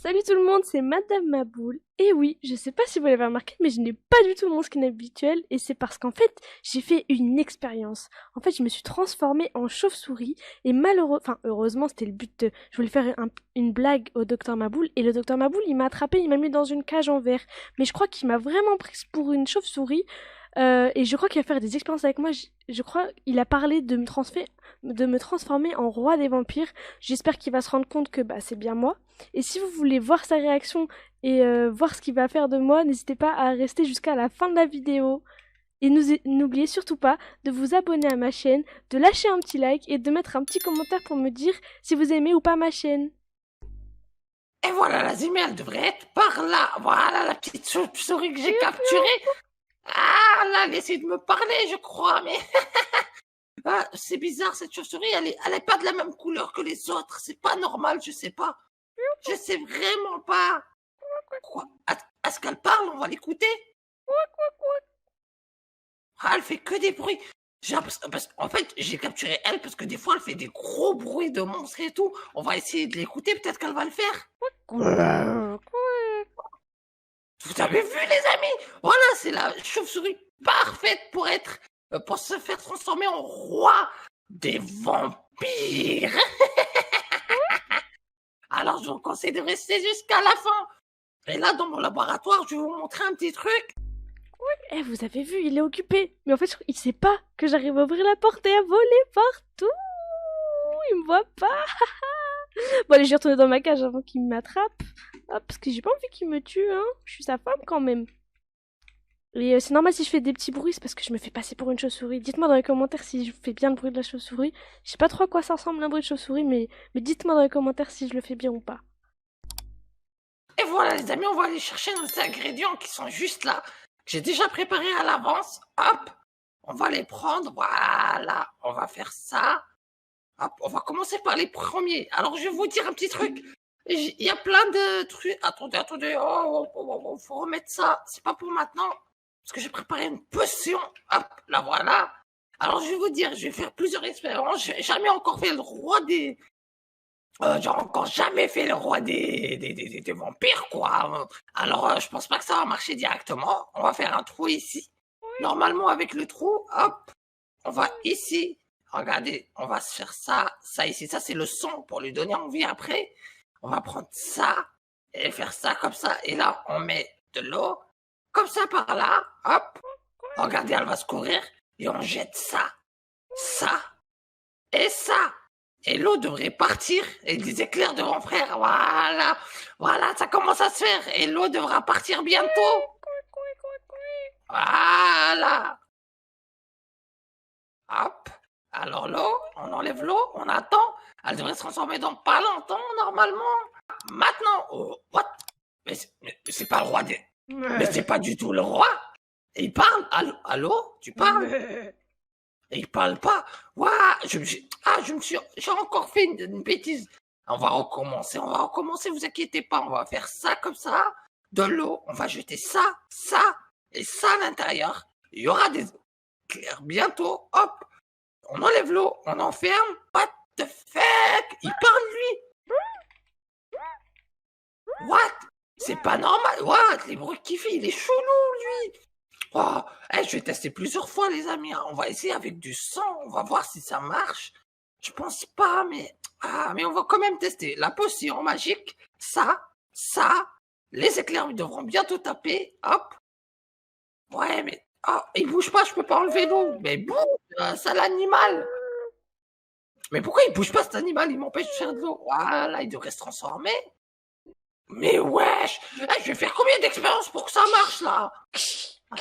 Salut tout le monde, c'est Madame Maboule. Et oui, je sais pas si vous l'avez remarqué, mais je n'ai pas du tout mon skin habituel, et c'est parce qu'en fait, j'ai fait une expérience. En fait, je me suis transformée en chauve-souris, et heureusement, c'était le but je voulais faire une blague au docteur Maboule, et le docteur Maboule, il m'a attrapé, il m'a mis dans une cage en verre. Mais je crois qu'il m'a vraiment prise pour une chauve-souris, et je crois qu'il va faire des expériences avec moi. Je crois qu'il a parlé de me transformer en roi des vampires. J'espère qu'il va se rendre compte que bah, c'est bien moi. Et si vous voulez voir sa réaction et voir ce qu'il va faire de moi, n'hésitez pas à rester jusqu'à la fin de la vidéo. Et n'oubliez surtout pas de vous abonner à ma chaîne, de lâcher un petit like et de mettre un petit commentaire pour me dire si vous aimez ou pas ma chaîne. Et voilà, la Zimmer, elle devrait être par là. Voilà la petite chauve-souris que j'ai capturée. Ah, là, elle essaie de me parler, je crois, mais... Ah, c'est bizarre, cette chauve-souris, elle est pas de la même couleur que les autres. C'est pas normal, je sais pas. Je sais vraiment pas. Quoi? Est-ce qu'elle parle? On va l'écouter. Ah, elle fait que des bruits. En fait, j'ai capturé elle parce que des fois, elle fait des gros bruits de monstres et tout. On va essayer de l'écouter, peut-être qu'elle va le faire. Vous avez vu, les amis? Voilà, c'est la chauve-souris parfaite pour se faire transformer en roi des vampires. Alors, je vous conseille de rester jusqu'à la fin. Et là, dans mon laboratoire, je vais vous montrer un petit truc. Eh, vous avez vu, il est occupé. Mais en fait, il sait pas que j'arrive à ouvrir la porte et à voler partout. Il me voit pas. Bon, allez, je vais retourner dans ma cage avant qu'il m'attrape. Hop, parce que j'ai pas envie qu'il me tue, hein. Je suis sa femme quand même. Et c'est normal si je fais des petits bruits, c'est parce que je me fais passer pour une chauve-souris. Dites-moi dans les commentaires si je fais bien le bruit de la chauve-souris. Je sais pas trop à quoi ça ressemble un bruit de chauve-souris, mais dites-moi dans les commentaires si je le fais bien ou pas. Et voilà, les amis, on va aller chercher nos ingrédients qui sont juste là. Que j'ai déjà préparés à l'avance. Hop, on va les prendre. Voilà, on va faire ça. Hop, on va commencer par les premiers. Alors, je vais vous dire un petit truc. Il y a plein de trucs. Attendez. Faut remettre ça. C'est pas pour maintenant. Parce que j'ai préparé une potion. Hop, là voilà. Alors, je vais vous dire, je vais faire plusieurs expériences. J'ai jamais encore fait le roi des... j'ai encore jamais fait le roi des vampires, quoi. Alors, je pense pas que ça va marcher directement. On va faire un trou ici. Normalement, avec le trou, hop, on va ici. Regardez, on va se faire ça, ça ici. Ça, c'est le son pour lui donner envie après. On va prendre ça et faire ça comme ça. Et là, on met de l'eau comme ça par là. Hop. Regardez, elle va se courir. Et on jette ça et ça. Et l'eau devrait partir et des éclairs devront faire. Voilà, ça commence à se faire. Et l'eau devra partir bientôt. Voilà. Hop. Alors l'eau, on enlève l'eau, on attend. Elle devrait se transformer dans pas longtemps, normalement. Maintenant, oh, what? Mais c'est pas le roi des... Mais c'est pas du tout le roi. Il parle. Allô? Tu parles? Et il parle pas. Ouah, j'ai encore fait une bêtise. On va recommencer, vous inquiétez pas. On va faire ça comme ça. De l'eau, on va jeter ça et ça à l'intérieur. Il y aura des éclairs bientôt. Hop. On enlève l'eau, on enferme. What the fuck? Il parle, lui. What? C'est pas normal. What? Les bruits qu'il fait, il est chelou, lui. Oh, je vais tester plusieurs fois, les amis. On va essayer avec du sang. On va voir si ça marche. Je pense pas, mais... Ah, mais on va quand même tester. La potion magique. Ça. Les éclairs devront bientôt taper. Hop. Ouais, mais... Oh, il bouge pas, je peux pas enlever l'eau. Mais bouge, sale animal. Mais pourquoi il bouge pas, cet animal? Il m'empêche de faire de l'eau. Voilà, il devrait se transformer. Mais wesh, je vais faire combien d'expériences pour que ça marche, là? En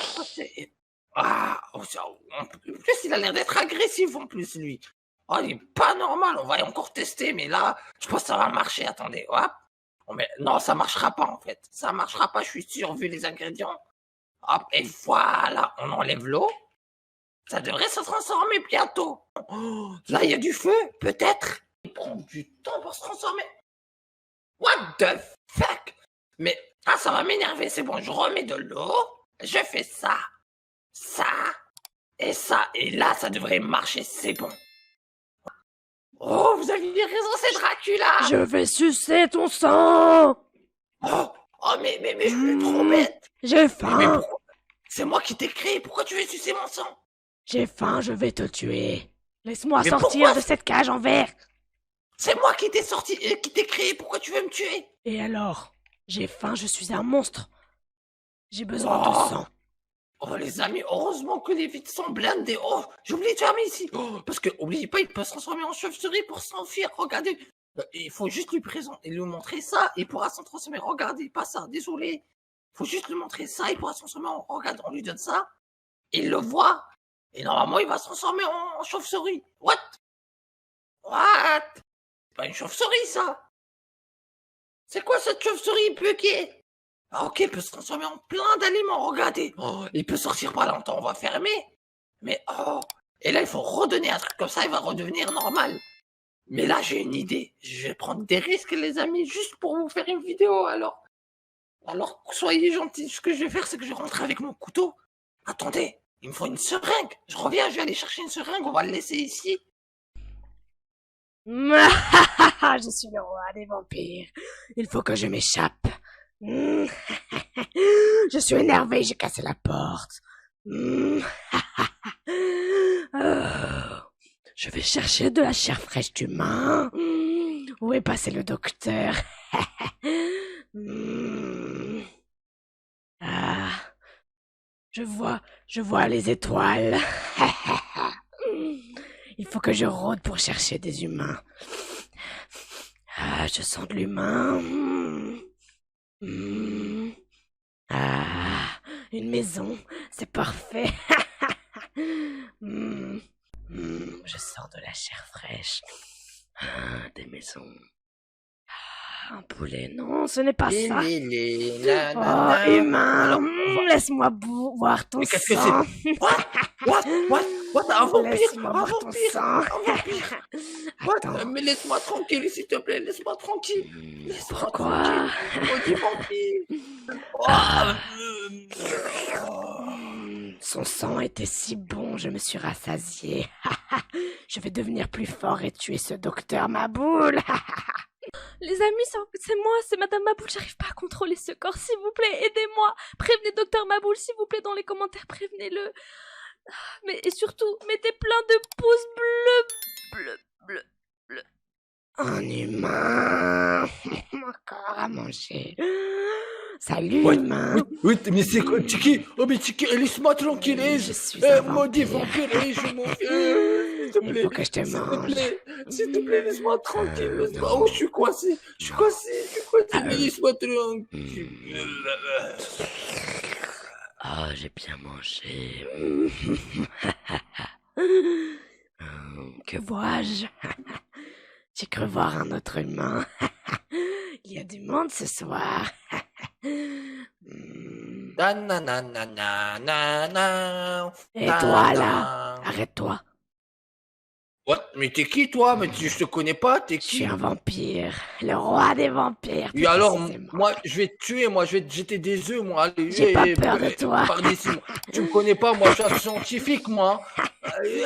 plus, il a l'air d'être agressif, en plus, lui. Oh, il est pas normal, on va encore tester, mais là, je pense que ça va marcher, attendez, hop. Non, ça marchera pas, en fait. Ça marchera pas, je suis sûr, vu les ingrédients. Hop, et voilà, on enlève l'eau. Ça devrait se transformer bientôt. Oh, là, il y a du feu, peut-être. Il prend du temps pour se transformer. What the fuck? Mais, ça va m'énerver, c'est bon, je remets de l'eau. Je fais ça, et ça, et là, ça devrait marcher, c'est bon. Oh, vous aviez raison, c'est Dracula. Je vais sucer ton sang. Mais je suis trop bête. J'ai Mais faim. pourquoi? C'est moi qui t'ai créé, pourquoi tu veux sucer mon sang? J'ai faim, je vais te tuer. Laisse-moi Mais sortir pourquoi? de cette cage en verre. C'est moi qui t'ai sorti, qui t'ai créé, pourquoi tu veux me tuer? Et alors? J'ai faim, je suis un monstre. J'ai besoin de Oh, sang. oh les amis, heureusement que les vitres sont blindées. Oh, j'ai oublié de fermer ici. Oh, parce que, oubliez pas, il peut se transformer en chauve-souris pour s'enfuir, regardez. Il faut juste lui présenter, lui montrer ça, il pourra s'en transformer. Regardez, pas ça, désolé. Il faut juste lui montrer ça, il pourra se transformer en, regarde, on lui donne ça, il le voit, et normalement il va se transformer en chauve-souris. What? C'est pas une chauve-souris ça. C'est quoi cette chauve-souris buggée? Ah ok, il peut se transformer en plein d'aliments, regardez. Oh, il peut sortir par là, on va fermer. Mais oh, et là il faut redonner un truc comme ça, il va redevenir normal. Mais là j'ai une idée, je vais prendre des risques les amis, juste pour vous faire une vidéo alors soyez gentils, ce que je vais faire c'est que je vais rentrer avec mon couteau. Attendez, il me faut une seringue, je reviens, je vais aller chercher une seringue, on va le laisser ici. Je suis le roi des vampires. Il faut que je m'échappe. Je suis énervé, j'ai cassé la porte. Je vais chercher de la chair fraîche d'humain. Où est passé le docteur? Ah, je vois les étoiles. Il faut que je rôde pour chercher des humains. Ah, je sens de l'humain. Ah, une maison, c'est parfait. Je sens de la chair fraîche. Ah, des maisons. Ah, un poulet, non, ce n'est pas ça. Oh, humain, Alors, laisse-moi voir ton mais qu'est-ce que sang. c'est? What? Un vampire? Laisse-moi Un voir ton vampire? sang. Un vampire? What? Attends. Mais laisse-moi tranquille, s'il te plaît, laisse-moi tranquille. Laisse-moi Pourquoi? tranquille. Maudit vampire. Son sang était si bon, je me suis rassasié. Je vais devenir plus fort et tuer ce docteur Maboul. Les amis, c'est moi, c'est Madame Maboul, j'arrive pas à contrôler ce corps, s'il vous plaît, aidez-moi. Prévenez Docteur Maboul, s'il vous plaît, dans les commentaires, prévenez-le. Mais et surtout, mettez plein de pouces bleus. Un humain. Encore à manger. Salut, humain. Oui, mais c'est quoi, Tiki? Oh, mais Tiki, laisse-moi tranquille. Je suis un Maudit vampire. vampire, je m'en s'il te Il plaît. faut que je te mange. S'il te plaît, laisse-moi tranquille. Laisse-moi. Oh, je suis coincé. Mais laisse-moi tranquille. Oh, j'ai bien mangé. Que vois-je? J'ai cru voir un autre humain. Il y a du monde ce soir. Et toi là, arrête-toi. What? Mais t'es qui toi? Mais je te connais pas, t'es Je suis qui? un vampire, le roi des vampires. Et alors, précisément. moi, je vais te tuer, moi, je vais te jeter des œufs, moi. Allez, J'ai pas peur de toi. Par d'ici, moi. Tu me connais pas, moi, je suis un scientifique, moi.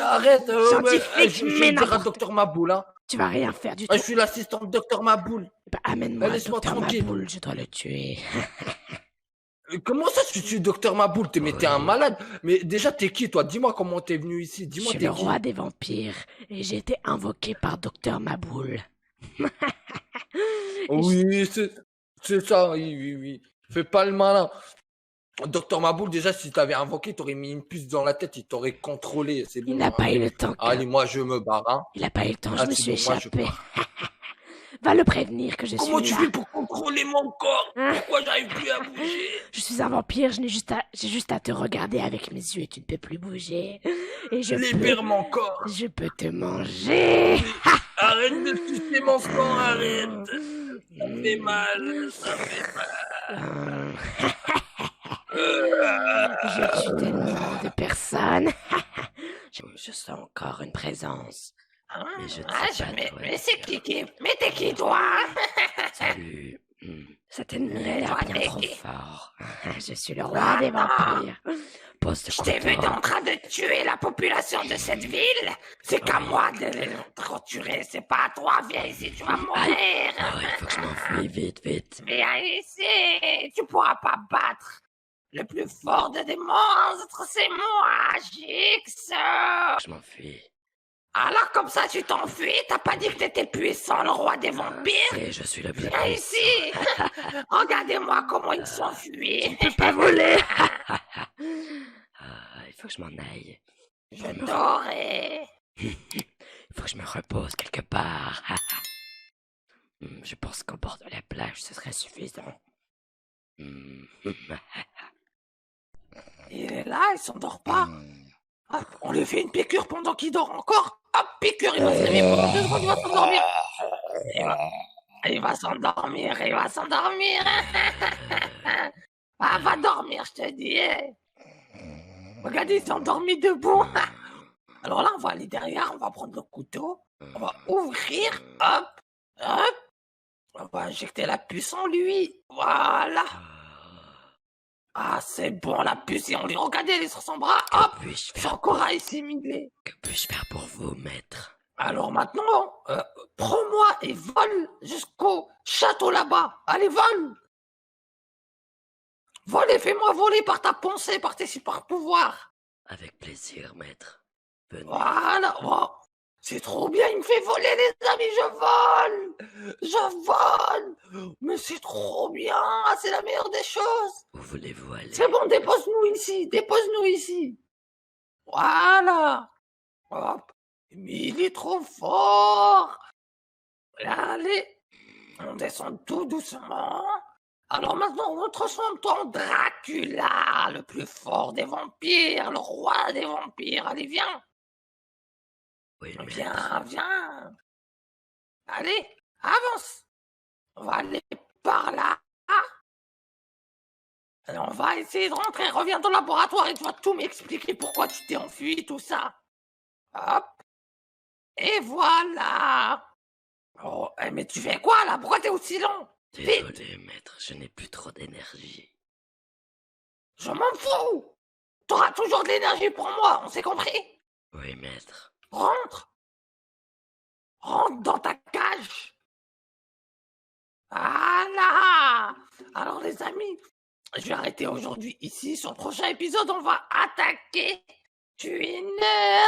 Arrête, Scientifique, je mais vais dire à n'importe- Docteur Maboul, hein. Tu vas rien faire du tout. Je suis l'assistant de Docteur Maboul. Bah, amène-moi laisse-moi Docteur tranquille. Maboul, je dois le tuer. Comment ça, tu tues Docteur Maboul? Mais t'es un malade. Mais déjà, t'es qui, toi? Dis-moi comment t'es venu ici. Je Dis-moi, suis t'es le qui? roi des vampires et j'ai été invoqué par Docteur Maboul. Oui, c'est ça, oui. Fais pas le malin. Docteur Maboul, déjà, si t'avais invoqué, t'aurais mis une puce dans la tête, il t'aurait contrôlé. C'est bon. Il n'a pas eu le temps. Allez, moi, je me barre, hein. Il n'a pas eu le temps, je Ah, me c'est suis bon, moi, je échappé. pars. Va le prévenir que je Comment suis tu là. fais pour contrôler mon corps? Hein? Pourquoi j'arrive plus à bouger? Je suis un vampire, j'ai juste à te regarder avec mes yeux et tu ne peux plus bouger. Et Libère mon corps. je peux te manger. Arrête de sucer mon corps, arrête. Ça fait mal, ça fait mal. Je tue tellement de personnes. Je sens encore une présence. Mais je ne sais pas toi. Mais c'est qui? Mais t'es qui, toi? Salut. Cet ennemi a l'air bien trop Toi, fort. Je suis le roi des vampires. Pose ce je t'ai vu couteau. en train de tuer la population de cette ville. C'est qu'à moi de les torturer, c'est pas à toi. Viens ici, tu vas mourir. Oh, il faut que je m'enfuis, vite, vite. Viens ici, tu pourras pas battre. Le plus fort des monstres, c'est moi, Jix. Je m'enfuis. Alors comme ça, tu t'enfuis. T'as pas dit que t'étais puissant, le roi des vampires. Et je suis le plus Viens puissant. ici. Regardez-moi comment ils s'enfuient. Je peux pas voler. Il faut que je m'en aille. Je t'aurai. Il faut que je me repose quelque part. Je pense qu'au bord de la plage, ce serait suffisant. Il est là, il s'endort pas. Hop, on lui fait une piqûre pendant qu'il dort encore. Hop, piqûre, il va se réveiller pendant 2 secondes, il va s'endormir. Il va s'endormir, il va s'endormir. Ah, va dormir, je te dis. Regarde, il s'est endormi debout. Alors là, on va aller derrière, on va prendre le couteau, on va ouvrir, hop, hop. On va injecter la puce en lui. Voilà. Ah, c'est bon, la puce, et on lui regardez, elle est sur son bras, hop. Que puis-je C'est faire encore assimilé. Que puis-je faire pour vous, maître? Alors maintenant, prends-moi et vole jusqu'au château là-bas. Allez, vole. Vole et fais-moi voler par ta pensée, par tes super pouvoirs. Avec plaisir, maître. Venez. Voilà. Oh, c'est trop bien, il me fait voler, les amis, je vole. Mais c'est trop bien, c'est la meilleure des choses. Où voulez-vous aller? C'est bon, dépose-nous ici. Voilà. Hop. Mais il est trop fort. Allez, on descend tout doucement. Alors maintenant, on transforme-toi en Dracula, le plus fort des vampires, le roi des vampires. Allez, viens. Oui, maître. Viens. Allez, avance. On va aller par là. Et on va essayer de rentrer. Reviens dans le laboratoire et tu vas tout m'expliquer pourquoi tu t'es enfui, tout ça. Hop. Et voilà. Oh, mais tu fais quoi là? Pourquoi t'es aussi long? Désolé, maître, je n'ai plus trop d'énergie. Je m'en fous. T'auras toujours de l'énergie pour moi, on s'est compris? Oui, maître. Rentre. Rentre dans ta cage. Voilà. Alors les amis, je vais arrêter aujourd'hui ici. Sur le prochain épisode, on va attaquer Tuiner.